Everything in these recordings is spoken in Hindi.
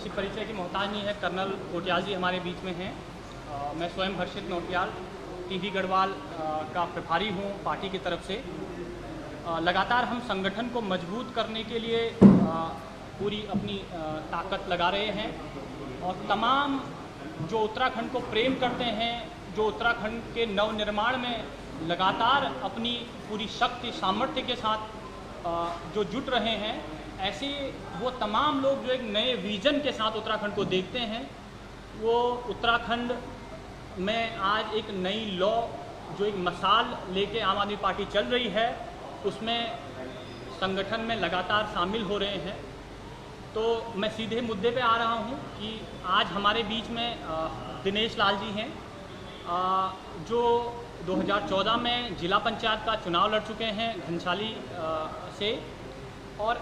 किसी परिचय की मोहताज नहीं है। कर्नल कोटियाल जी हमारे बीच में हैं। मैं स्वयं हर्षित नौटियाल टीवी गढ़वाल का प्रभारी हूँ पार्टी की तरफ से। लगातार हम संगठन को मजबूत करने के लिए पूरी अपनी ताकत लगा रहे हैं और तमाम जो उत्तराखंड को प्रेम करते हैं, जो उत्तराखंड के नवनिर्माण में लगातार अपनी पूरी शक्ति सामर्थ्य के साथ जो जुट रहे हैं, ऐसे वो तमाम लोग जो एक नए विजन के साथ उत्तराखंड को देखते हैं, वो उत्तराखंड में आज एक नई लॉ जो एक मसाल लेके आम आदमी पार्टी चल रही है, उसमें संगठन में लगातार शामिल हो रहे हैं। तो मैं सीधे मुद्दे पे आ रहा हूँ कि आज हमारे बीच में दिनेश लाल जी हैं, जो 2014 में जिला पंचायत का चुनाव लड़ चुके हैं घनसाली से, और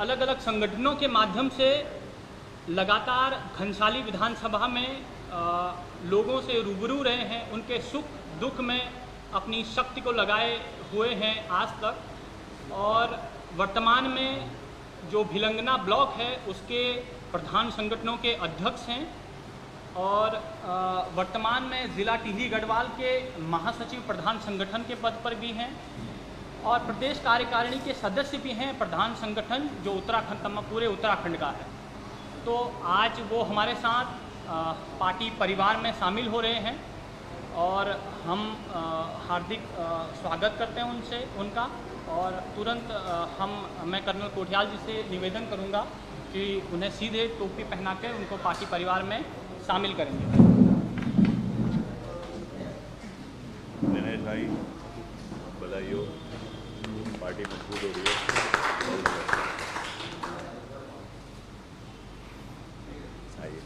अलग अलग संगठनों के माध्यम से लगातार घनसाली विधानसभा में लोगों से रूबरू रहे हैं, उनके सुख दुख में अपनी शक्ति को लगाए हुए हैं आज तक। और वर्तमान में जो भिलंगना ब्लॉक है उसके प्रधान संगठनों के अध्यक्ष हैं और वर्तमान में ज़िला टिहरी गढ़वाल के महासचिव प्रधान संगठन के पद पर भी हैं और प्रदेश कार्यकारिणी के सदस्य भी हैं प्रधान संगठन, जो उत्तराखंड पूरे उत्तराखंड का है। तो आज वो हमारे साथ पार्टी परिवार में शामिल हो रहे हैं और हम हार्दिक स्वागत करते हैं उनका। और तुरंत मैं कर्नल कोटियाल जी से निवेदन करूंगा कि उन्हें सीधे टोपी पहना कर उनको पार्टी परिवार में शामिल करेंगे। दिनेश भाई, बधाई हो, पार्टी मजबूत हो रही है। आइए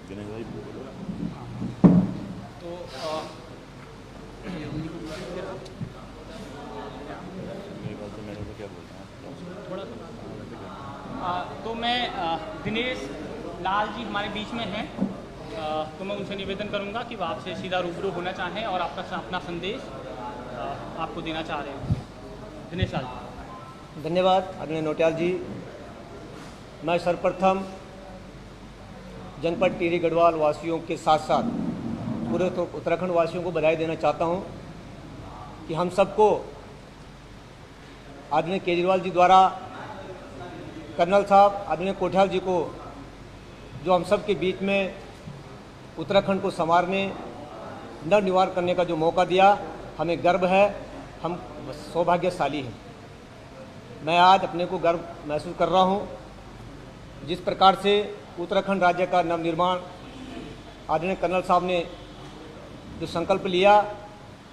दिनेश भाई, तो मैंने तो क्या बोलता हूँ थोड़ा सा तो मैं दिनेश लाल जी हमारे बीच में हैं, तो मैं उनसे निवेदन करूंगा कि वो आपसे सीधा रूबरू होना चाहें और अपना संदेश आपको देना चाह रहे हैं। दिनेश लाल जी। धन्यवाद आदरणीय नौटियाल जी। मैं सर्वप्रथम जनपद टिहरी गढ़वाल वासियों के साथ साथ पूरे उत्तराखंड वासियों को बधाई देना चाहता हूं कि हम सबको आदरणीय केजरीवाल जी द्वारा कर्नल साहब आदरणीय कोटियाल जी को जो हम सब के बीच में उत्तराखंड को संवारने, नवनिर्माण करने का जो मौका दिया, हमें गर्व है, हम सौभाग्यशाली हैं। मैं आज अपने को गर्व महसूस कर रहा हूं, जिस प्रकार से उत्तराखंड राज्य का नवनिर्माण आदरणीय कर्नल साहब ने जो संकल्प लिया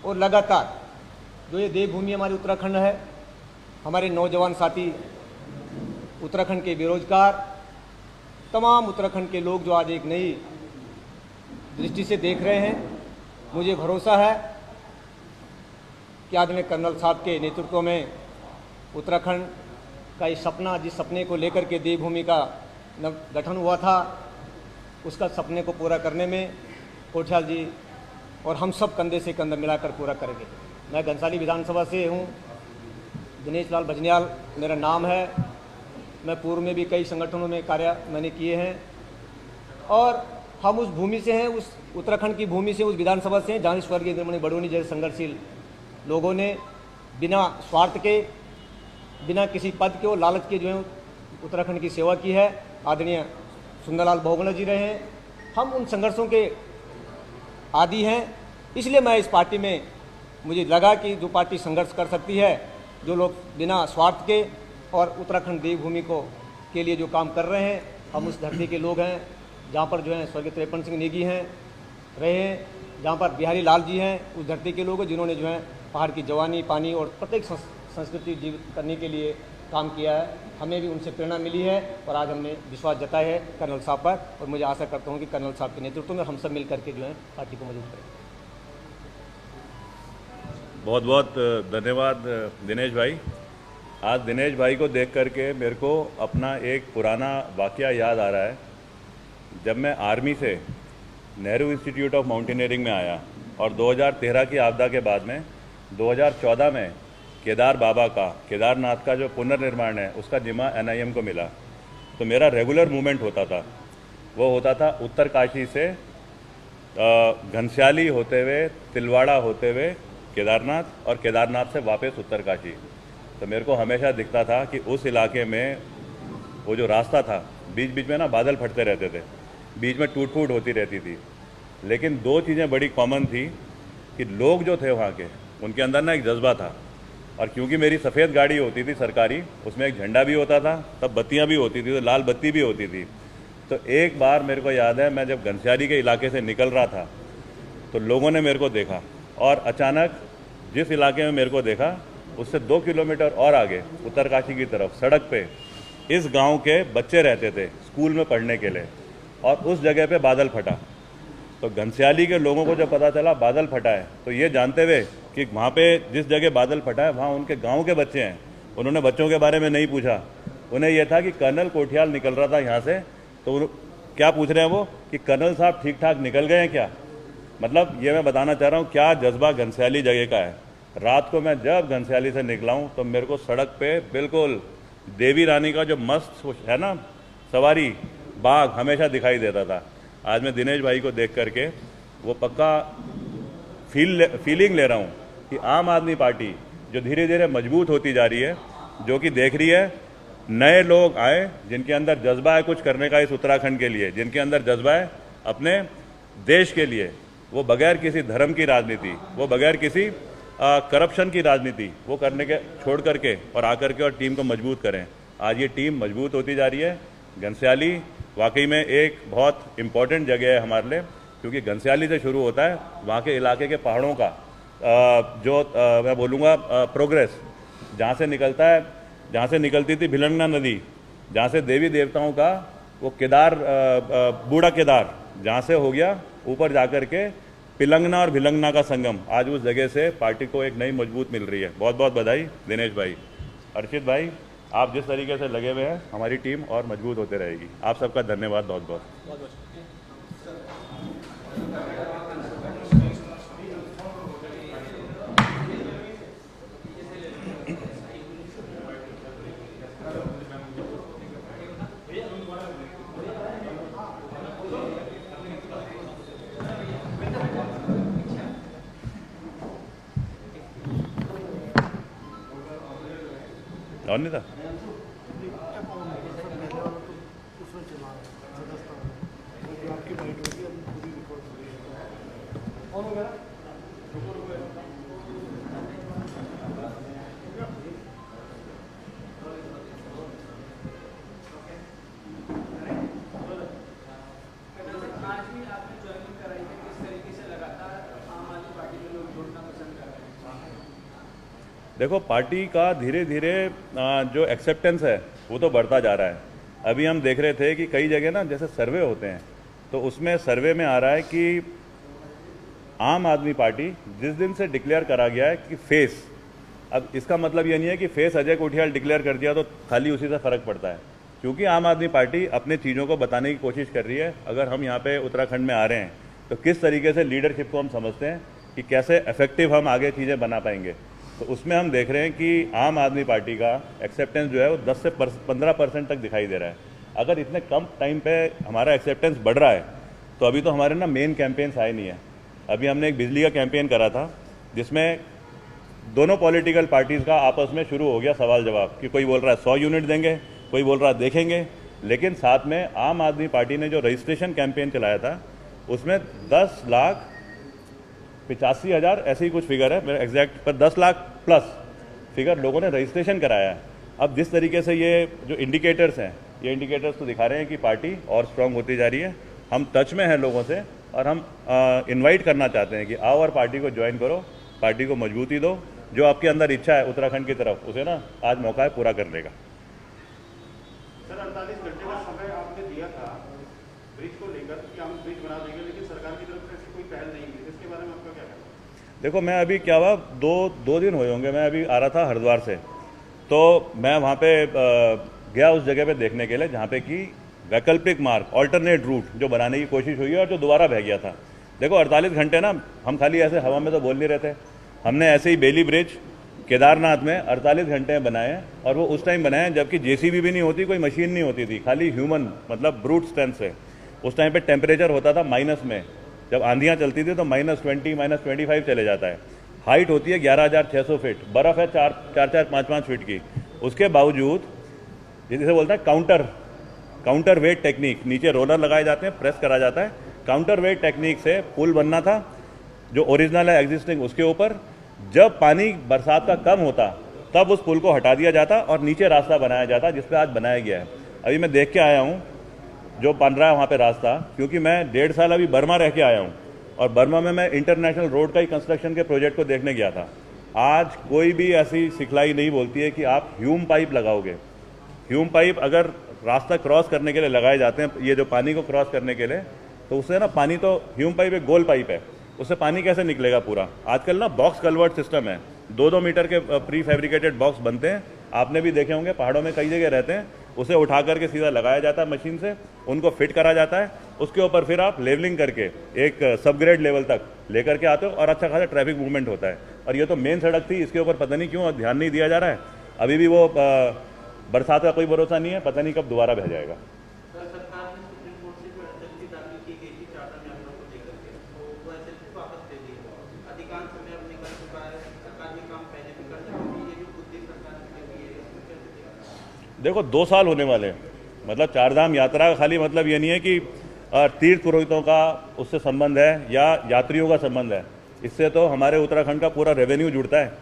और लगातार जो ये देवभूमि हमारी उत्तराखंड है, हमारे नौजवान साथी उत्तराखंड के बेरोजगार, तमाम उत्तराखंड के लोग जो आज एक नई दृष्टि से देख रहे हैं, मुझे भरोसा है कि आदरणीय कर्नल साहब के नेतृत्व में उत्तराखंड का ये सपना, जिस सपने को लेकर के देवभूमि का गठन हुआ था, उसका सपने को पूरा करने में कोटियाल जी और हम सब कंधे से कंधा मिलाकर पूरा करेंगे। मैं घनसाली विधानसभा से हूँ, दिनेश लाल बजनियाल मेरा नाम है। मैं पूर्व में भी कई संगठनों में कार्य मैंने किए हैं और हम उस भूमि से हैं, उस उत्तराखंड की भूमि से, उस विधानसभा से हैं जहाँ स्वर्गीय इंद्रमणि बडोनी जैसे संघर्षशील लोगों ने बिना स्वार्थ के, बिना किसी पद के और लालच के जो है उत्तराखंड की सेवा की है। आदरणीय सुंदरलाल बहुगुणा जी रहे हैं। हम उन संघर्षों के आदी हैं, इसलिए मैं इस पार्टी में, मुझे लगा कि जो पार्टी संघर्ष कर सकती है, जो लोग बिना स्वार्थ के और उत्तराखंड देवभूमि को के लिए जो काम कर रहे हैं, हम उस धरती के लोग हैं जहाँ पर जो है स्वर्गीय त्रिपन सिंह नेगी हैं रहे हैं, जहाँ पर बिहारी लाल जी हैं, उस धरती के लोग हैं जिन्होंने जो है पहाड़ की जवानी, पानी और प्रत्येक संस्कृति जीवित करने के लिए काम किया है। हमें भी उनसे प्रेरणा मिली है और आज हमने विश्वास जताया है कर्नल साहब पर, और मुझे आशा करता हूँ कि कर्नल साहब के नेतृत्व में हम सब मिल करके जो है पार्टी को मजबूत करेंगे। बहुत बहुत धन्यवाद दिनेश भाई। आज दिनेश भाई को देख करके मेरे को अपना एक पुराना वाकया याद आ रहा है। जब मैं आर्मी से नेहरू इंस्टीट्यूट ऑफ माउंटेनियरिंग में आया और 2013 की आपदा के बाद में 2014 में केदारनाथ का जो पुनर्निर्माण है उसका जिम्मा NIM को मिला। तो मेरा रेगुलर मूवमेंट होता था। वो होता था उत्तरकाशी से घनश्याली होते हुए, तिलवाड़ा होते हुए केदारनाथ, और केदारनाथ से वापस उत्तरकाशी। तो मेरे को हमेशा दिखता था कि उस इलाके में वो जो रास्ता था, बीच बीच में ना बादल फटते रहते थे, बीच में टूट फूट होती रहती थी, लेकिन दो चीज़ें बड़ी कॉमन थी कि लोग जो थे वहाँ के, उनके अंदर ना एक जज्बा था। और क्योंकि मेरी सफ़ेद गाड़ी होती थी सरकारी, उसमें एक झंडा भी होता था, तब बत्तियाँ भी होती थी, तो लाल बत्ती भी होती थी। तो एक बार मेरे को याद है, मैं जब घनश्याली के इलाके से निकल रहा था तो लोगों ने मेरे को देखा, और अचानक जिस इलाके में मेरे को देखा उससे 2 किलोमीटर और आगे उत्तरकाशी की तरफ सड़क पे इस गांव के बच्चे रहते थे स्कूल में पढ़ने के लिए, और उस जगह पे बादल फटा। तो घनश्याली के लोगों को जब पता चला बादल फटा है, तो ये जानते हुए कि वहाँ पे जिस जगह बादल फटा है वहाँ उनके गांव के बच्चे हैं, उन्होंने बच्चों के बारे में नहीं पूछा। उन्हें यह था कि कर्नल कोठियाल निकल रहा था यहाँ से, तो क्या पूछ रहे हैं वो कि कर्नल साहब ठीक ठाक निकल गए हैं क्या। मतलब ये मैं बताना चाह रहा हूँ क्या जज्बा घनश्याली जगह का है। रात को मैं जब घनश्याली से निकला हूँ तो मेरे को सड़क पे बिल्कुल देवी रानी का जो मस्त है ना सवारी बाग हमेशा दिखाई देता था। आज मैं दिनेश भाई को देख करके वो पक्का फीलिंग ले रहा हूँ कि आम आदमी पार्टी जो धीरे धीरे मजबूत होती जा रही है, जो कि देख रही है नए लोग आए जिनके अंदर जज्बा है कुछ करने का इस उत्तराखंड के लिए, जिनके अंदर जज्बा है अपने देश के लिए, वो बगैर किसी धर्म की राजनीति, वो बगैर किसी करप्शन की राजनीति वो करने के छोड़ करके और आकर के और टीम को मजबूत करें। आज ये टीम मजबूत होती जा रही है। घनश्याली वाकई में एक बहुत इम्पॉर्टेंट जगह है हमारे लिए, क्योंकि घनश्याली से शुरू होता है वहाँ के इलाके के पहाड़ों का मैं बोलूँगा प्रोग्रेस, जहाँ से निकलता है, जहाँ से निकलती थी भिलंगना नदी, जहाँ से देवी देवताओं का वो केदार बूढ़ा केदार जहाँ से हो गया ऊपर जाकर के पिलंगना और भिलंगना का संगम, आज उस जगह से पार्टी को एक नई मजबूत मिल रही है। बहुत बहुत बधाई दिनेश भाई। अर्चित भाई, आप जिस तरीके से लगे हुए हैं हमारी टीम और मजबूत होते रहेगी। आप सबका धन्यवाद बहुत बहुत। और नहीं था देखो, पार्टी का धीरे धीरे जो एक्सेप्टेंस है वो तो बढ़ता जा रहा है। अभी हम देख रहे थे कि कई जगह ना जैसे सर्वे होते हैं, तो उसमें सर्वे में आ रहा है कि आम आदमी पार्टी जिस दिन से डिक्लेयर करा गया है कि फेस, अब इसका मतलब ये नहीं है कि फेस अजय कोठियाल डिक्लेयर कर दिया तो खाली उसी से फ़र्क पड़ता है, क्योंकि आम आदमी पार्टी अपनी चीज़ों को बताने की कोशिश कर रही है। अगर हम यहाँ पे उत्तराखंड में आ रहे हैं तो किस तरीके से लीडरशिप को हम समझते हैं कि कैसे इफेक्टिव हम आगे चीज़ें बना पाएंगे, तो उसमें हम देख रहे हैं कि आम आदमी पार्टी का एक्सेप्टेंस जो है वो 10 से 15% तक दिखाई दे रहा है। अगर इतने कम टाइम पे हमारा एक्सेप्टेंस बढ़ रहा है तो अभी तो हमारे ना मेन कैंपेन्स आए नहीं है। अभी हमने एक बिजली का कैंपेन करा था जिसमें दोनों पॉलिटिकल पार्टीज़ का आपस में शुरू हो गया सवाल जवाब कि कोई बोल रहा है 100 यूनिट देंगे, कोई बोल रहा है देखेंगे, लेकिन साथ में आम आदमी पार्टी ने जो रजिस्ट्रेशन कैंपेन चलाया था उसमें 10,85,000 ऐसी ही कुछ फिगर है मेरा एग्जैक्ट, पर 10 लाख प्लस फिगर लोगों ने रजिस्ट्रेशन कराया है। अब जिस तरीके से ये जो इंडिकेटर्स हैं, ये इंडिकेटर्स तो दिखा रहे हैं कि पार्टी और स्ट्रांग होती जा रही है। हम टच में हैं लोगों से और हम इनवाइट करना चाहते हैं कि आओ और पार्टी को ज्वाइन करो, पार्टी को मजबूती दो। जो आपके अंदर इच्छा है उत्तराखंड की तरफ, उसे ना आज मौका है पूरा करने का। सर 48 घंटे का समय आपने दिया था ब्रिज को लेकर कि हम ब्रिज बना देंगे, लेकिन सरकार की तरफ से ऐसी कोई पहल नहीं हुई, इसके बारे में आपका क्या कहना है? देखो, मैं अभी क्या हुआ, दो दिन हुए होंगे, मैं अभी आ रहा था हरिद्वार से, तो मैं वहाँ पे गया उस जगह पे देखने के लिए जहाँ पे कि वैकल्पिक मार्ग, ऑल्टरनेट रूट जो बनाने की कोशिश हुई है और जो दोबारा बह गया था। देखो 48 घंटे ना हम खाली ऐसे हवा में तो बोल नहीं रहे थे, हमने ऐसे ही बेली ब्रिज, केदारनाथ में 48 घंटे में बनाए हैं, और वो उस टाइम बनाए हैं जबकि जेसीबी भी नहीं होती, कोई मशीन नहीं होती थी, खाली ह्यूमन मतलब ब्रूट स्ट्रेंथ से। उस टाइम पे टेम्परेचर होता था माइनस में, जब आंधियाँ चलती थी तो -20 -25 चले जाता है। हाइट होती है 11,600 फीट, बर्फ़ है 4-4 5-5 फीट की। उसके बावजूद जिसे बोलते हैं काउंटर वेट टेक्निक, नीचे रोलर लगाए जाते हैं, प्रेस करा जाता है, काउंटर वेट टेक्निक से पुल बनना था जो ओरिजिनल है एग्जिस्टिंग, उसके ऊपर जब पानी बरसात का कम होता तब उस पुल को हटा दिया जाता और नीचे रास्ता बनाया जाता, जिस पे आज बनाया गया है। अभी मैं देख के आया हूँ जो बन रहा है वहाँ पे रास्ता, क्योंकि मैं 1.5 साल अभी बर्मा रह के आया हूँ, और बर्मा में मैं इंटरनेशनल रोड का ही कंस्ट्रक्शन के प्रोजेक्ट को देखने गया था। आज कोई भी ऐसी सिखलाई नहीं बोलती है कि आप ह्यूम पाइप लगाओगे। ह्यूम पाइप अगर रास्ता क्रॉस करने के लिए लगाए जाते हैं, ये जो पानी को क्रॉस करने के लिए, तो उससे ना पानी, तो ह्यूम पाइप एक गोल पाइप है, उससे पानी कैसे निकलेगा पूरा। आजकल ना बॉक्स कन्वर्ट सिस्टम है, 2-2 मीटर के प्री फैब्रिकेटेड बॉक्स बनते हैं, आपने भी देखे होंगे, पहाड़ों में कई जगह रहते हैं। उसे उठा करके सीधा लगाया जाता है मशीन से, उनको फिट करा जाता है, उसके ऊपर फिर आप लेवलिंग करके एक सब ग्रेड लेवल तक लेकर के आते हो और अच्छा खासा ट्रैफिक मूवमेंट होता है। और ये तो मेन सड़क थी, इसके ऊपर पता नहीं क्यों ध्यान नहीं दिया जा रहा है। अभी भी वो बरसात का कोई भरोसा नहीं है, पता नहीं कब दोबारा बह जाएगा। सरकार ने सुप्रीम कोर्ट से जो अर्जी दाखिल की गई थी चारधाम यात्रा को लेकर के, तो वो ऐसे वापस ले ली। अधिकांश समय अब निकल चुका है, सरकार ये काम पहले भी कर सकती थी, ये जो बुद्धि सरकार ने लगी है इसमें कैसे देखा? देखो 2 साल होने वाले हैं, मतलब चारधाम यात्रा का खाली मतलब ये नहीं है कि तीर्थ पुरोहितों का उससे संबंध है या यात्रियों का संबंध है, इससे तो हमारे उत्तराखंड का पूरा रेवेन्यू जुड़ता है।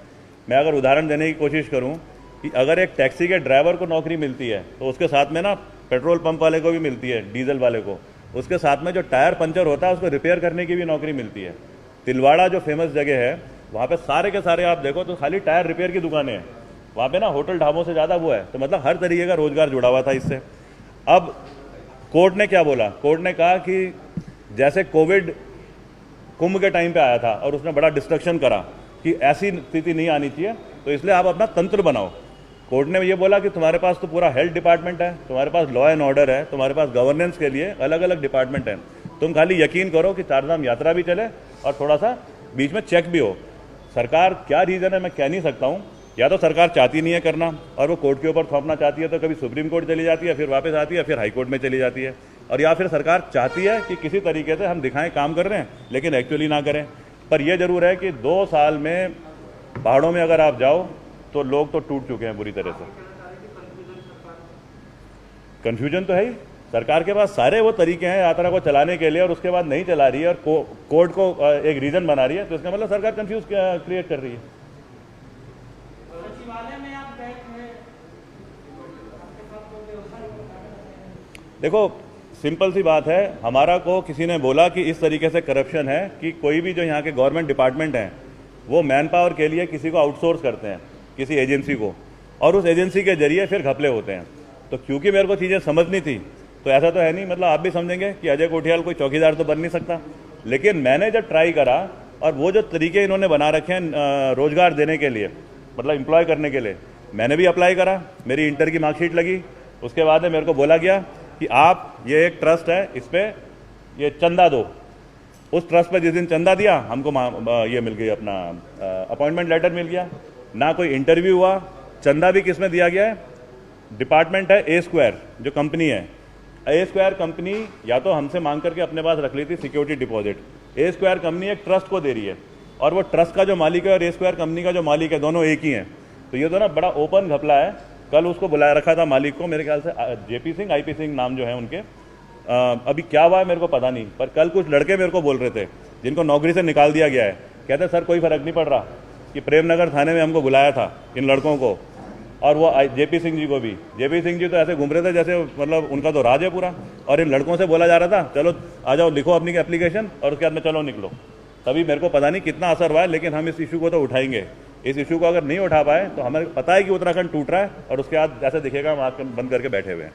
मैं अगर उदाहरण देने की कोशिश करूं कि अगर एक टैक्सी के ड्राइवर को नौकरी मिलती है तो उसके साथ में ना पेट्रोल पंप वाले को भी मिलती है, डीजल वाले को, उसके साथ में जो टायर पंचर होता है उसको रिपेयर करने की भी नौकरी मिलती है। तिलवाड़ा जो फेमस जगह है वहाँ पे सारे के सारे आप देखो तो खाली टायर रिपेयर की दुकानें हैं, वहाँ पे ना होटल ढाबों से ज़्यादा वो है, तो मतलब हर तरीके का रोजगार जुड़ा हुआ था इससे। अब कोर्ट ने क्या बोला, कोर्ट ने कहा कि जैसे कोविड कुंभ के टाइम पे आया था और उसने बड़ा डिस्ट्रक्शन करा कि ऐसी स्थिति नहीं आनी चाहिए, तो इसलिए आप अपना तंत्र बनाओ। कोर्ट ने ये बोला कि तुम्हारे पास तो पूरा हेल्थ डिपार्टमेंट है, तुम्हारे पास लॉ एंड ऑर्डर है, तुम्हारे पास गवर्नेंस के लिए अलग अलग डिपार्टमेंट हैं, तुम खाली यकीन करो कि चारधाम यात्रा भी चले और थोड़ा सा बीच में चेक भी हो। सरकार क्या रीज़न है मैं कह नहीं सकता हूँ, या तो सरकार चाहती नहीं है करना और वो कोर्ट के ऊपर थोपना चाहती है, तो कभी सुप्रीम कोर्ट चली जाती है, फिर वापस आती है, फिर हाई कोर्ट में चली जाती है, और या फिर सरकार चाहती है कि किसी तरीके से हम दिखाएं काम कर रहे हैं लेकिन एक्चुअली ना करें। पर यह जरूर है कि 2 साल में पहाड़ों में अगर आप जाओ तो लोग तो टूट चुके हैं बुरी तरह से। कन्फ्यूजन तो है ही, सरकार के पास सारे वो तरीके हैं यात्रा को चलाने के लिए और उसके बाद नहीं चला रही है और कोर्ट को एक रीजन बना रही है, तो इसका मतलब सरकार कंफ्यूज क्रिएट कर रही है। सचिवालय में आप गए थे, आपके साथ कोई व्यवसाय देखो सिंपल सी बात है, हमारा को किसी ने बोला कि इस तरीके से करप्शन है कि कोई भी जो यहाँ के गवर्नमेंट डिपार्टमेंट हैं वो मैन पावर के लिए किसी को आउटसोर्स करते हैं, किसी एजेंसी को, और उस एजेंसी के जरिए फिर घपले होते हैं। तो क्योंकि मेरे को चीज़ें समझनी थी, तो ऐसा तो है नहीं, मतलब आप भी समझेंगे कि अजय कोठियाल कोई चौकीदार तो बन नहीं सकता, लेकिन मैंने जब ट्राई करा और वो जो तरीके इन्होंने बना रखे हैं रोजगार देने के लिए, मतलब एम्प्लॉय करने के लिए, मैंने भी अप्लाई करा, मेरी इंटर की मार्कशीट लगी, उसके बाद में मेरे को बोला गया कि आप ये एक ट्रस्ट है, इस पर ये चंदा दो। उस ट्रस्ट पर जिस दिन चंदा दिया हमको ये मिल गई, अपना अपॉइंटमेंट लेटर मिल गया, ना कोई इंटरव्यू हुआ। चंदा भी किस में दिया गया है, डिपार्टमेंट है ए स्क्वायर जो कंपनी है, ए स्क्वायर कंपनी या तो हमसे मांग करके अपने पास रख ली थी सिक्योरिटी डिपॉजिट, ए स्क्वायर कंपनी एक ट्रस्ट को दे रही है और वो ट्रस्ट का जो मालिक है और ए स्क्वायर कंपनी का जो मालिक है दोनों एक ही हैं। तो ये तो ना बड़ा ओपन घपला है। कल उसको बुलाया रखा था मालिक को, मेरे ख्याल से जेपी सिंह आईपी सिंह नाम जो है उनके, अभी क्या हुआ है मेरे को पता नहीं, पर कल कुछ लड़के मेरे को बोल रहे थे जिनको नौकरी से निकाल दिया गया है, कहते सर कोई फर्क नहीं पड़ रहा कि प्रेमनगर थाने में हमको बुलाया था इन लड़कों को और वो जेपी सिंह जी को भी। जेपी सिंह जी तो ऐसे घूम रहे थे जैसे मतलब उनका तो राज है पूरा, और इन लड़कों से बोला जा रहा था चलो आ जाओ लिखो अपनी एप्लीकेशन और उसके बाद में चलो निकलो। तभी मेरे को पता नहीं कितना असर हुआ है, लेकिन हम इस इशू को तो उठाएंगे। इस इशू को अगर नहीं उठा पाए तो हमें पता है कि उत्तराखंड टूट रहा है और उसके बाद ऐसे दिखेगा हम आँख बंद करके बैठे हुए हैं।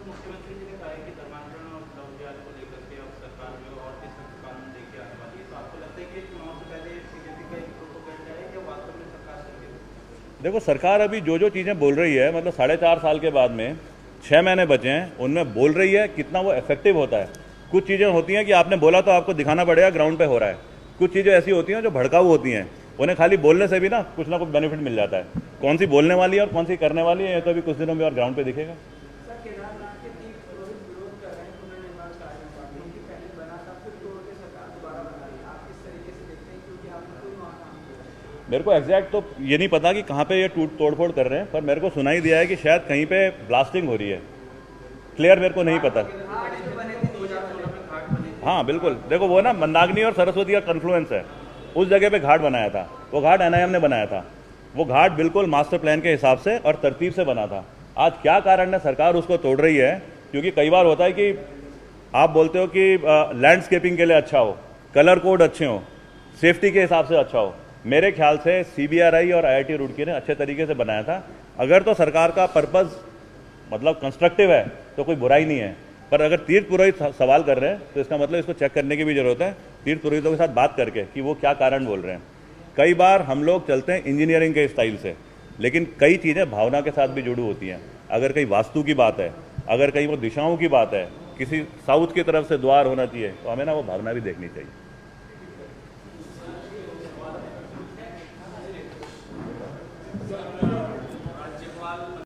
मुख्यमंत्री जी ने कहा है कि धर्मांतरण और लव को लेकर के अब सरकार में और भी सख्त कानून लेके आने वाली है, तो आपको लगता है कि चुनाव से पहले बीजेपी का एक प्रोपेगेंडा है या वास्तव में सरकार करके? देखो सरकार अभी जो जो चीज़ें बोल रही है, मतलब 4.5 साल के बाद में 6 महीने बचे हैं, उनमें बोल रही है, कितना वो इफेक्टिव होता है। कुछ चीज़ें होती हैं कि आपने बोला तो आपको दिखाना पड़ेगा ग्राउंड पे हो रहा है, कुछ चीज़ें ऐसी होती हैं जो भड़काऊ होती हैं उन्हें खाली बोलने से भी ना कुछ बेनिफिट मिल जाता है। कौन सी बोलने वाली है और कौन सी करने वाली है, ये तो अभी कुछ दिनों में और ग्राउंड पे दिखेगा। सर, केदारनाथ के 3 पुरोहित विरोध कर रहे हैं पुनर्निर्माण कार्यों का, क्योंकि पहले बना था, फिर तोड़ के सरकार दोबारा बना रही है। आप किस तरीके से देखते हैं, क्योंकि आपने कोई वहाँ काम किया? मेरे को एग्जैक्ट तो ये नहीं पता कि कहाँ पे ये तोड़फोड़ कर रहे हैं, पर मेरे को सुनाई दिया है कि शायद कहीं पे ब्लास्टिंग हो रही है। क्लियर मेरे को नहीं पता। हाँ बिल्कुल, देखो वो ना मंदाकिनी और सरस्वती का कन्फ्लुएंस है, उस जगह पे घाट बनाया था। वो घाट NIM ने बनाया था। वो घाट बिल्कुल मास्टर प्लान के हिसाब से और तरतीब से बना था। आज क्या कारण है सरकार उसको तोड़ रही है? क्योंकि कई बार होता है कि आप बोलते हो कि लैंडस्केपिंग के लिए अच्छा हो, कलर कोड अच्छे हो, सेफ्टी के हिसाब से अच्छा हो। मेरे ख्याल से CBRI और IIT रुड़की ने अच्छे तरीके से बनाया था। अगर तो सरकार का पर्पज़ मतलब कंस्ट्रक्टिव है तो कोई बुराई नहीं है, पर अगर तीर्थ पुरोहित सवाल कर रहे हैं तो इसका मतलब इसको चेक करने की भी जरूरत है तीर्थ पुरोहितों के साथ बात करके कि वो क्या कारण बोल रहे हैं। कई बार हम लोग चलते हैं इंजीनियरिंग के स्टाइल से, लेकिन कई चीज़ें भावना के साथ भी जुड़ी होती हैं। अगर कहीं वास्तु की बात है, अगर कहीं वो दिशाओं की बात है, किसी साउथ की तरफ से द्वार होना चाहिए, तो हमें ना वो भावना भी देखनी चाहिए।